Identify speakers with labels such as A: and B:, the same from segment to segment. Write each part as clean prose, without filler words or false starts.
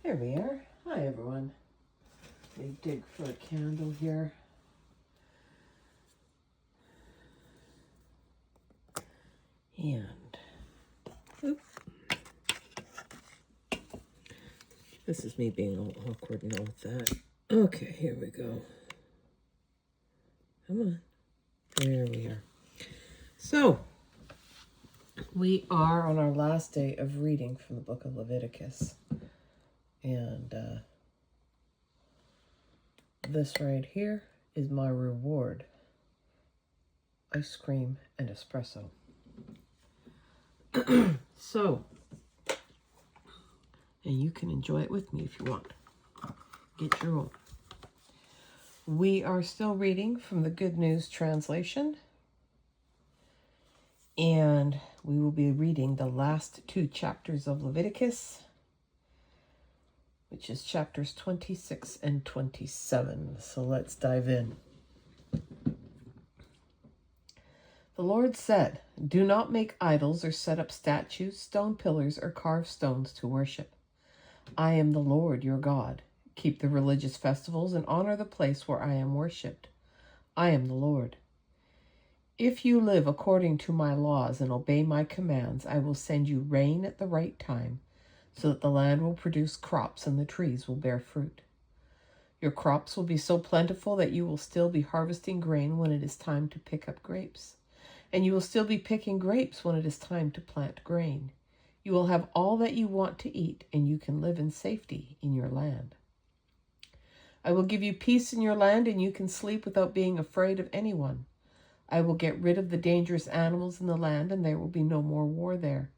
A: There we are. Hi, everyone. Let me dig for a candle here. And, oop. This is me being all awkward now with that. Okay, here we go. Come on. There we are. So, we are on our last day of reading from the book of Leviticus. And this right here is my reward. Ice cream and espresso. So, and you can enjoy it with me if you want. Get your own. We are still reading from the Good News Translation. And we will be reading the last two chapters of Leviticus, which is chapters 26 and 27. So let's dive in. The Lord said, "Do not make idols or set up statues, stone pillars, or carve stones to worship. I am the Lord your God. Keep the religious festivals and honor the place where I am worshipped. I am the Lord. If you live according to my laws and obey my commands, I will send you rain at the right time, so that the land will produce crops and the trees will bear fruit. Your crops will be so plentiful that you will still be harvesting grain when it is time to pick up grapes, and you will still be picking grapes when it is time to plant grain. You will have all that you want to eat, and you can live in safety in your land. I will give you peace in your land, and you can sleep without being afraid of anyone. I will get rid of the dangerous animals in the land, and there will be no more war there.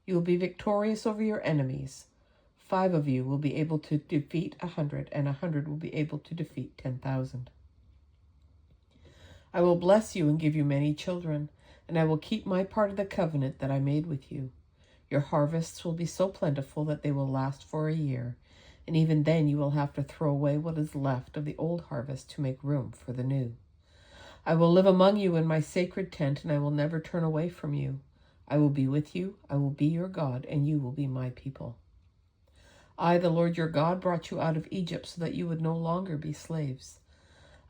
A: You will be victorious over your enemies. 5 of you will be able to defeat 100, and 100 will be able to defeat 10,000. I will bless you and give you many children, and I will keep my part of the covenant that I made with you. Your harvests will be so plentiful that they will last for a year, and even then you will have to throw away what is left of the old harvest to make room for the new. I will live among you in my sacred tent, and I will never turn away from you. I will be with you, I will be your God, and you will be my people. I, the Lord your God, brought you out of Egypt so that you would no longer be slaves.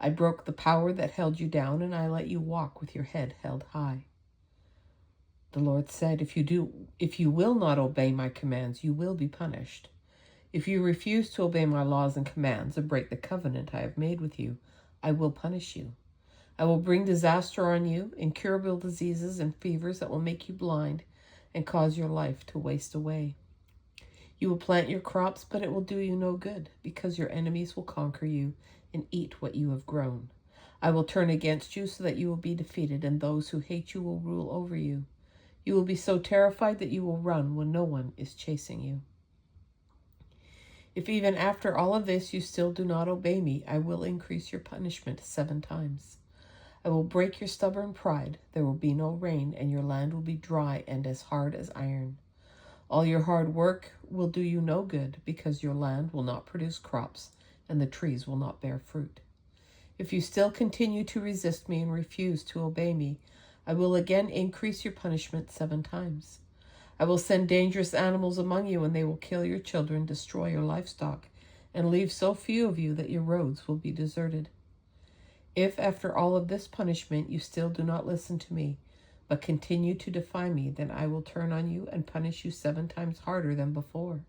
A: I broke the power that held you down, and I let you walk with your head held high. The Lord said, if you will not obey my commands, you will be punished. If you refuse to obey my laws and commands and break the covenant I have made with you, I will punish you. I will bring disaster on you, incurable diseases and fevers that will make you blind and cause your life to waste away. You will plant your crops, but it will do you no good, because your enemies will conquer you and eat what you have grown. I will turn against you so that you will be defeated, and those who hate you will rule over you. You will be so terrified that you will run when no one is chasing you. If even after all of this you still do not obey me, I will increase your punishment 7 times. I will break your stubborn pride. There will be no rain, and your land will be dry and as hard as iron. All your hard work will do you no good, because your land will not produce crops, and the trees will not bear fruit. If you still continue to resist me and refuse to obey me, I will again increase your punishment 7 times. I will send dangerous animals among you, and they will kill your children, destroy your livestock, and leave so few of you that your roads will be deserted. If after all of this punishment you still do not listen to me, but continue to defy me, then I will turn on you and punish you 7 times harder than before.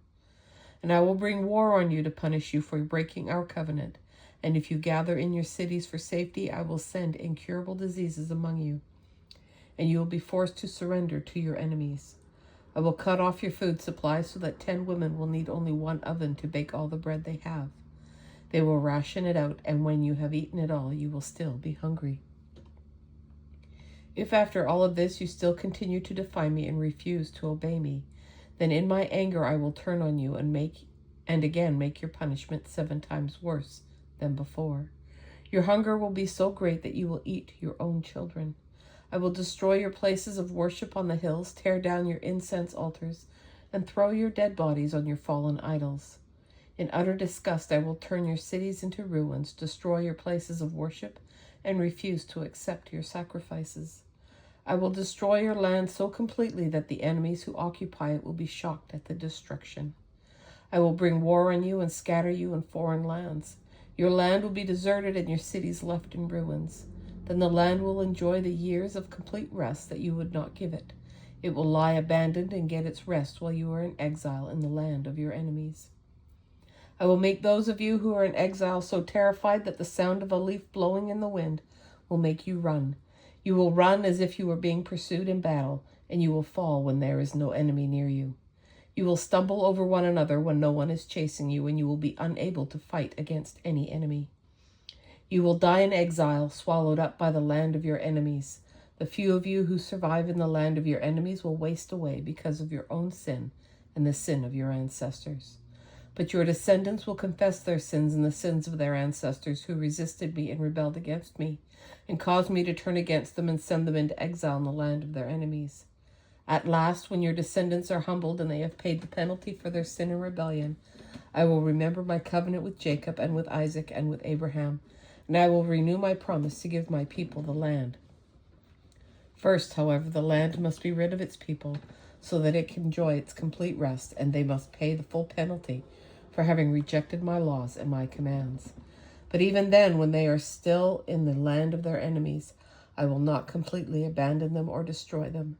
A: And I will bring war on you to punish you for breaking our covenant. And if you gather in your cities for safety, I will send incurable diseases among you, and you will be forced to surrender to your enemies. I will cut off your food supply so that 10 women will need only 1 oven to bake all the bread they have. They will ration it out, and when you have eaten it all, you will still be hungry. If after all of this you still continue to defy me and refuse to obey me, then in my anger I will turn on you and again make your punishment 7 times worse than before. Your hunger will be so great that you will eat your own children. I will destroy your places of worship on the hills, tear down your incense altars, and throw your dead bodies on your fallen idols. In utter disgust, I will turn your cities into ruins, destroy your places of worship, and refuse to accept your sacrifices. I will destroy your land so completely that the enemies who occupy it will be shocked at the destruction. I will bring war on you and scatter you in foreign lands. Your land will be deserted and your cities left in ruins. Then the land will enjoy the years of complete rest that you would not give it. It will lie abandoned and get its rest while you are in exile in the land of your enemies. I will make those of you who are in exile so terrified that the sound of a leaf blowing in the wind will make you run. You will run as if you were being pursued in battle, and you will fall when there is no enemy near you. You will stumble over one another when no one is chasing you, and you will be unable to fight against any enemy. You will die in exile, swallowed up by the land of your enemies. The few of you who survive in the land of your enemies will waste away because of your own sin and the sin of your ancestors. But your descendants will confess their sins and the sins of their ancestors who resisted me and rebelled against me, and caused me to turn against them and send them into exile in the land of their enemies. At last, when your descendants are humbled and they have paid the penalty for their sin and rebellion, I will remember my covenant with Jacob and with Isaac and with Abraham, and I will renew my promise to give my people the land. First, however, the land must be rid of its people so that it can enjoy its complete rest, and they must pay the full penalty for having rejected my laws and my commands. But even then, when they are still in the land of their enemies, I will not completely abandon them or destroy them.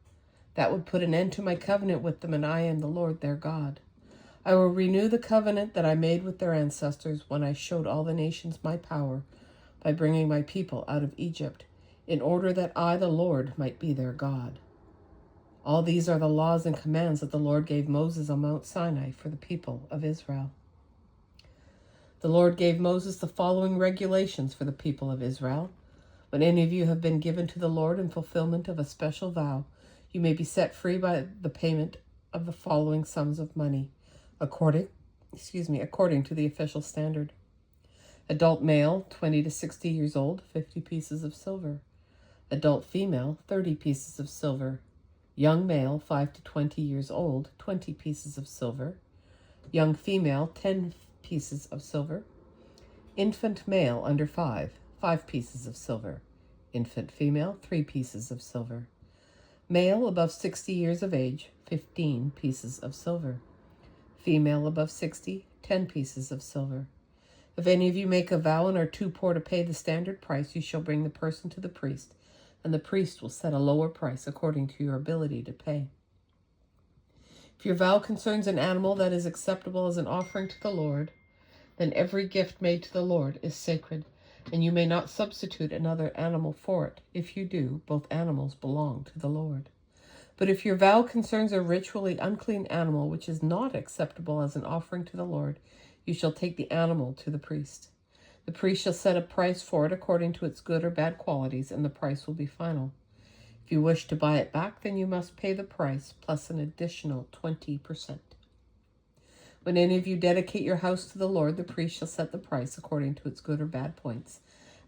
A: That would put an end to my covenant with them, and I am the Lord their God. I will renew the covenant that I made with their ancestors when I showed all the nations my power by bringing my people out of Egypt, in order that I, the Lord, might be their God. All these are the laws and commands that the Lord gave Moses on Mount Sinai for the people of Israel. The Lord gave Moses the following regulations for the people of Israel. When any of you have been given to the Lord in fulfillment of a special vow, you may be set free by the payment of the following sums of money, according to the official standard. Adult male, 20 to 60 years old, 50 pieces of silver. Adult female, 30 pieces of silver. Young male, 5 to 20 years old, 20 pieces of silver. Young female, 10 pieces of silver. Infant male under 5, 5 pieces of silver. Infant female, 3 pieces of silver. Male above 60 years of age, 15 pieces of silver. Female above 60, 10 pieces of silver. If any of you make a vow and are too poor to pay the standard price, you shall bring the person to the priest, and the priest will set a lower price according to your ability to pay. If your vow concerns an animal that is acceptable as an offering to the Lord, then every gift made to the Lord is sacred, and you may not substitute another animal for it. If you do, both animals belong to the Lord. But if your vow concerns a ritually unclean animal which is not acceptable as an offering to the Lord, you shall take the animal to the priest. The priest shall set a price for it according to its good or bad qualities, and the price will be final. If you wish to buy it back, then you must pay the price plus an additional 20%. When any of you dedicate your house to the Lord, the priest shall set the price according to its good or bad points,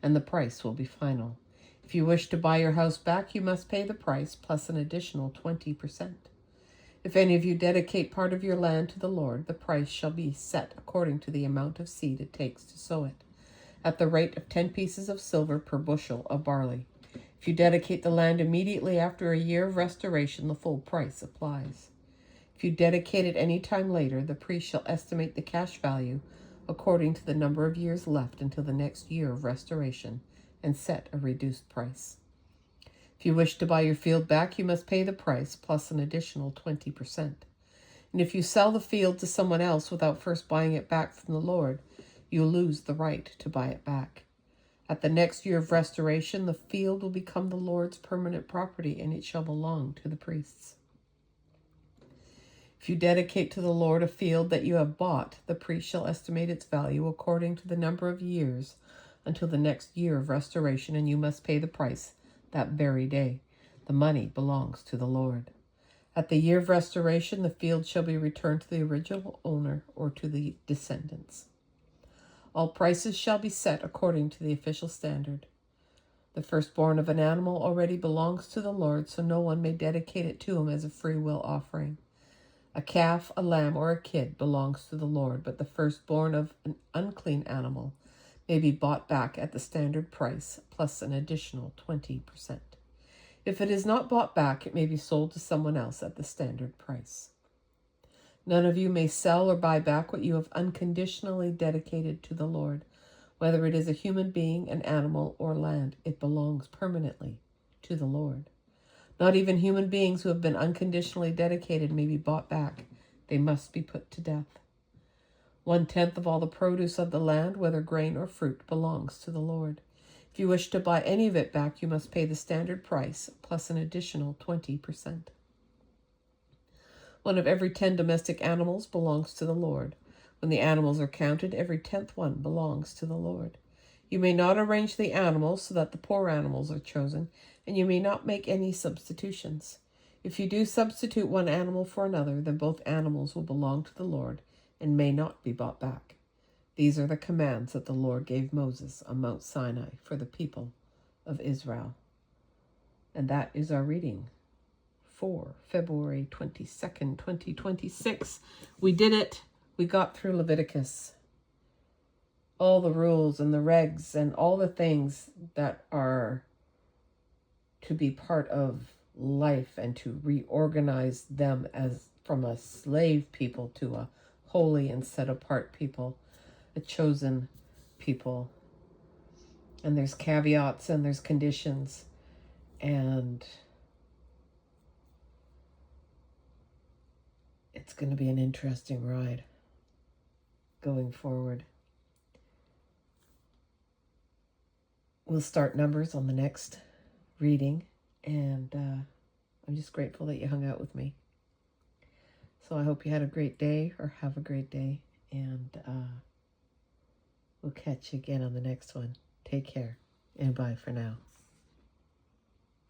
A: and the price will be final. If you wish to buy your house back, you must pay the price plus an additional 20%. If any of you dedicate part of your land to the Lord, the price shall be set according to the amount of seed it takes to sow it, at the rate of 10 pieces of silver per bushel of barley. If you dedicate the land immediately after a year of restoration, the full price applies. If you dedicate it any time later, the priest shall estimate the cash value according to the number of years left until the next year of restoration and set a reduced price. If you wish to buy your field back, you must pay the price plus an additional 20%. And if you sell the field to someone else without first buying it back from the Lord, you lose the right to buy it back. At the next year of restoration, the field will become the Lord's permanent property, and it shall belong to the priests. If you dedicate to the Lord a field that you have bought, the priest shall estimate its value according to the number of years until the next year of restoration, and you must pay the price that very day. The money belongs to the Lord. At the year of restoration, the field shall be returned to the original owner or to the descendants. All prices shall be set according to the official standard. The firstborn of an animal already belongs to the Lord, so no one may dedicate it to him as a free will offering. A calf, a lamb, or a kid belongs to the Lord, but the firstborn of an unclean animal may be bought back at the standard price, plus an additional 20%. If it is not bought back, it may be sold to someone else at the standard price. None of you may sell or buy back what you have unconditionally dedicated to the Lord. Whether it is a human being, an animal, or land, it belongs permanently to the Lord. Not even human beings who have been unconditionally dedicated may be bought back. They must be put to death. 1/10 of all the produce of the land, whether grain or fruit, belongs to the Lord. If you wish to buy any of it back, you must pay the standard price plus an additional 20%. One of every 10 domestic animals belongs to the Lord. When the animals are counted, every 10th one belongs to the Lord. You may not arrange the animals so that the poor animals are chosen, and you may not make any substitutions. If you do substitute one animal for another, then both animals will belong to the Lord and may not be bought back. These are the commands that the Lord gave Moses on Mount Sinai for the people of Israel. And that is our reading for February 22nd, 2026. We did it. We got through Leviticus. All the rules and the regs and all the things that are to be part of life and to reorganize them as from a slave people to a holy and set apart people, a chosen people. And there's caveats and there's conditions, and it's going to be an interesting ride going forward. We'll start Numbers on the next reading, and I'm just grateful that you hung out with me. So I hope you had a great day, or have a great day, and we'll catch you again on the next one. Take care, and bye for now.